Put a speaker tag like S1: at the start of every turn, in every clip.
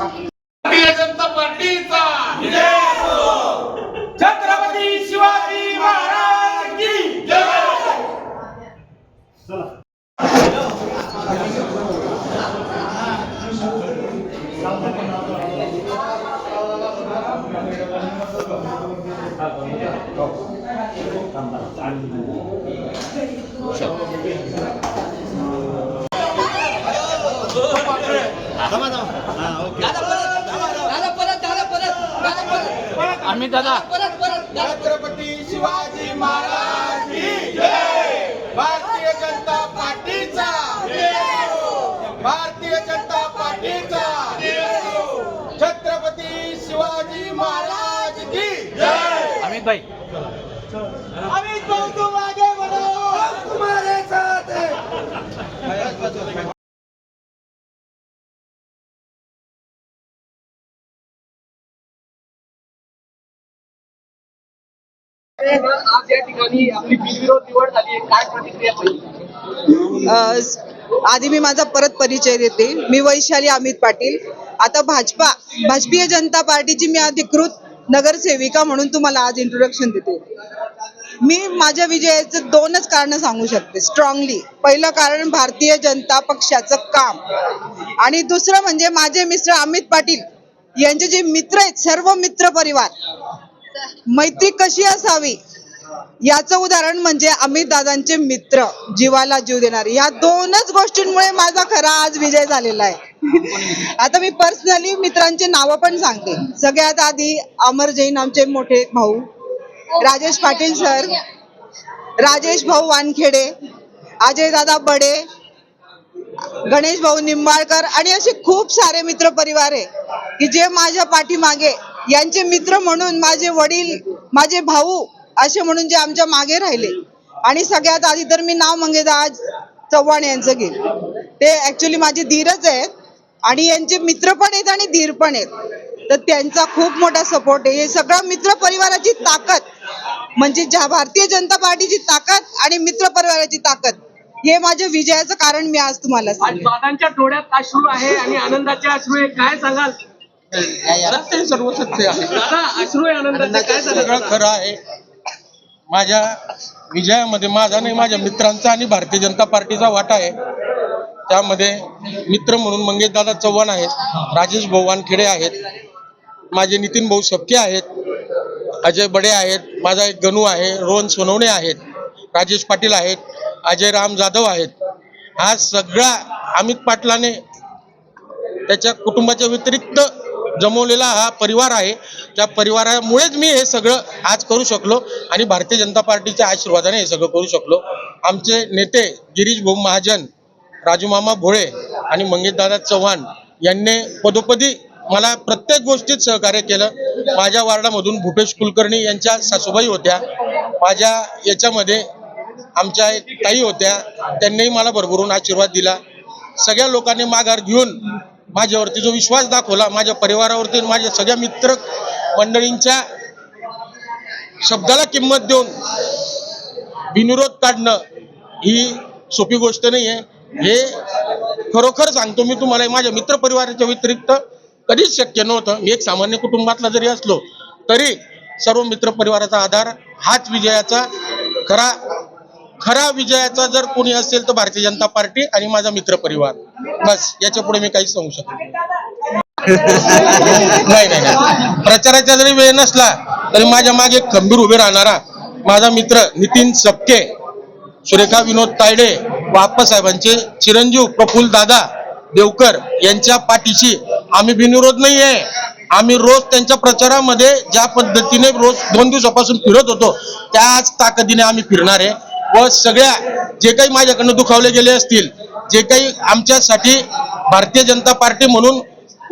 S1: भारतीय जनता पार्टीचा विजय असो। छत्रपती शिवाजी महाराज की जय। छत्रपती शिवाजी महाराज की जय। भारतीय जनता पार्टीचा भारतीय जनता पार्टीचा छत्रपती शिवाजी महाराज की जय।
S2: अमित भाई,
S1: अमित भाऊ तुम आगे बढ़ो, तुम्हारे साथ है।
S3: आज या ठिकाणी आपली बिनविरोध निवड झाली आहे, काय प्रतिक्रिया पाहिजे?
S4: आधी मी माझा परत परिचय देते. मी वैशाली अमित पाटील. आता भाजपीय जनता पार्टीची मी अधिकृत नगरसेविका म्हणून तुम्हाला आज इंट्रोडक्शन देते. मी माझ्या विजयाचे दोनच कारण सांगू शकते स्ट्रॉंगली. पहिलं कारण भारतीय जनता पक्षाचं काम, आणि दुसरं म्हणजे माझे मिस्टर अमित पाटील यांचे जे मित्र आहेत, सर्व मित्र परिवार, मैत्री कशी असावी याचं उदाहरण म्हणजे अमित दादांचे मित्र, जीवाला जीव देणारे. या दोनच गोष्टींमुळे माझा खरा आज विजय झालेला आहे. आता मी पर्सनली मित्रांचे नाव पण सांगते. सगळ्यात आधी अमर जैन, आमचे मोठे भाऊ, राजेश पाटील सर, राजेश भाऊ वानखेडे, अजय दादा बडे, गणेश भाऊ निंबाळकर, आणि असे खूप सारे मित्र परिवार आहे की जे माझ्या पाठीमागे, यांचे मित्र म्हणून माझे वडील, माझे भाऊ असे म्हणून जे आमच्या मागे राहिले. आणि सगळ्यात आधी तर मी नाव मंगेदार चव्हाण यांचं घेईल. ते ऍक्च्युली माझे धीरच आहेत आणि यांचे मित्र पण आहेत आणि धीर पण आहेत. तर त्यांचा खूप मोठा सपोर्ट आहे. हे सगळं मित्र परिवाराची ताकद म्हणजे ज्या भारतीय जनता पार्टीची ताकद आणि मित्र परिवाराची ताकद, हे माझ्या विजयाचं कारण मी आज तुम्हाला सांगते.
S3: दादांच्या डोळ्यात अश्रू आहे आणि आनंदाचे अश्रू आहे, काय सांगाल?
S5: सत्य सर्व सत्य आहे.
S3: दादा अश्रू आहे, आनंदाचे काय सांगाल?
S5: सगळं खरं आहे. माझ्या विजयामध्ये माझा नाही, माझ्या मित्रांचा आणि भारतीय जनता पार्टीचा वाटा आहे. त्यामध्ये मित्र म्हणून मंगेशदादा चव्हाण आहेत, राजेश भाऊ वानखेडे आहेत, माझे नितीन भाऊ सबके आहेत, अजय बडे आहेत, माझा एक गणू आहे, रोहन सोनवणे आहेत, राजेश पाटील आहेत, अजय राम जाधव आहेत. हा सगळा अमित पाटलाने त्याच्या कुटुंबाच्या व्यतिरिक्त जमवलेला हा परिवार आहे. त्या परिवारामुळेच मी हे सगळं आज करू शकलो आणि भारतीय जनता पार्टीच्या आशीर्वादाने हे सगळं करू शकलो. आमचे नेते गिरीश भाऊ महाजन, राजू मामा भोळे आणि मंगेशदादा चव्हाण यांनी पदोपदी मला प्रत्येक गोष्टीत सहकार्य केलं. माझ्या वार्डामधून भूपेश कुलकर्णी यांच्या सासूबाई होत्या, माझ्या याच्यामध्ये आमच्या एक ताई होत्या, त्यांनीही मला भरभरून आशीर्वाद दिला. सगळ्या लोकांनी माघार घेऊन माझ्यावरती जो विश्वास दाखवला, माझ्या परिवारावरती, माझ्या सगळ्या मित्र मंडळींच्या शब्दाला किंमत देऊन बिनविरोध काढणं ही सोपी गोष्ट नाही आहे. हे खरोखर सांगतो मी तुम्हाला, माझ्या मित्र परिवाराच्या व्यतिरिक्त कधीच शक्य नव्हतं. मी एक सामान्य कुटुंबातला जरी असलो तरी सर्व मित्र परिवाराचा आधार हाच विजयाचा खरा विजयाचा जर कोणी असेल तर भारतीय जनता पार्टी आणि माझा मित्र परिवार. बस, याच्या पुढे मी काहीच सांगू शकत नाही. प्रचाराचा जरी वेळ नसला तरी माझ्या मागे खंबीर उभे राहणारा माझा मित्र नितीन सबके, सुरेखा विनोद तायडे व आप्पासाहेबांचे चिरंजीव प्रफुल्ल दादा देवकर यांच्या पाठीशी आम्ही बिनविरोध नाही आहे. आम्ही रोज त्यांच्या प्रचारामध्ये ज्या पद्धतीने रोज 2 दिवसापासून फिरत होतो त्याच ताकदीने आम्ही फिरणार आहे. व सगळ्या जे काही माझ्याकडनं दुखावले गेले असतील, जे काही आमच्यासाठी भारतीय जनता पार्टी म्हणून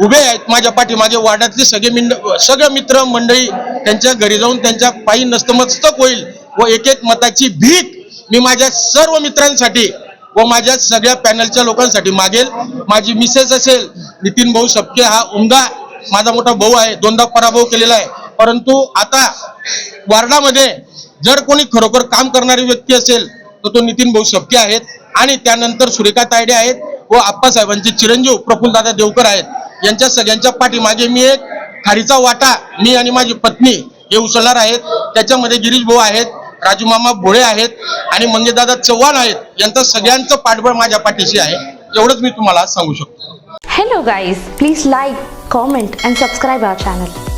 S5: उभे आहेत माझ्या पाठीमागे, वार्डातले सगळे मित्र मंडळी त्यांच्या घरी जाऊन त्यांच्या पायी नतमस्तक होईल व एक एक मताची भीक मी माझ्या सर्व मित्रांसाठी व माझ्या सगळ्या पॅनलच्या लोकांसाठी मागेल. माझी मिसेस असेल, नितीन भाऊ सबके हा उमदा माझा मोठा भाऊ आहे, 2दा पराभव केलेला आहे. परंतु आता वार्डामध्ये जर कोणी खरोखर काम करणारी व्यक्ती असेल तर तो नितीन भाऊ सबके आहेत आणि त्यानंतर सुरेखा तायडे आहेत व आप्पासाहेबांचे चिरंजीव प्रफुल्ल दादा देवकर आहेत. यांच्या सगळ्यांच्या पाठीमागे मी एक खारीचा वाटा मी आणि माझी पत्नी हे उचलणार आहेत. त्याच्यामध्ये गिरीश भाऊ आहेत, राजू मामा भोळे आहेत आणि मंगेशदादा चव्हाण आहेत. यांचं सगळ्यांचं पाठबळ माझ्या पाठीशी आहे. एवढंच मी तुम्हाला सांगू शकतो.
S2: Hello guys, please like, comment and subscribe our channel.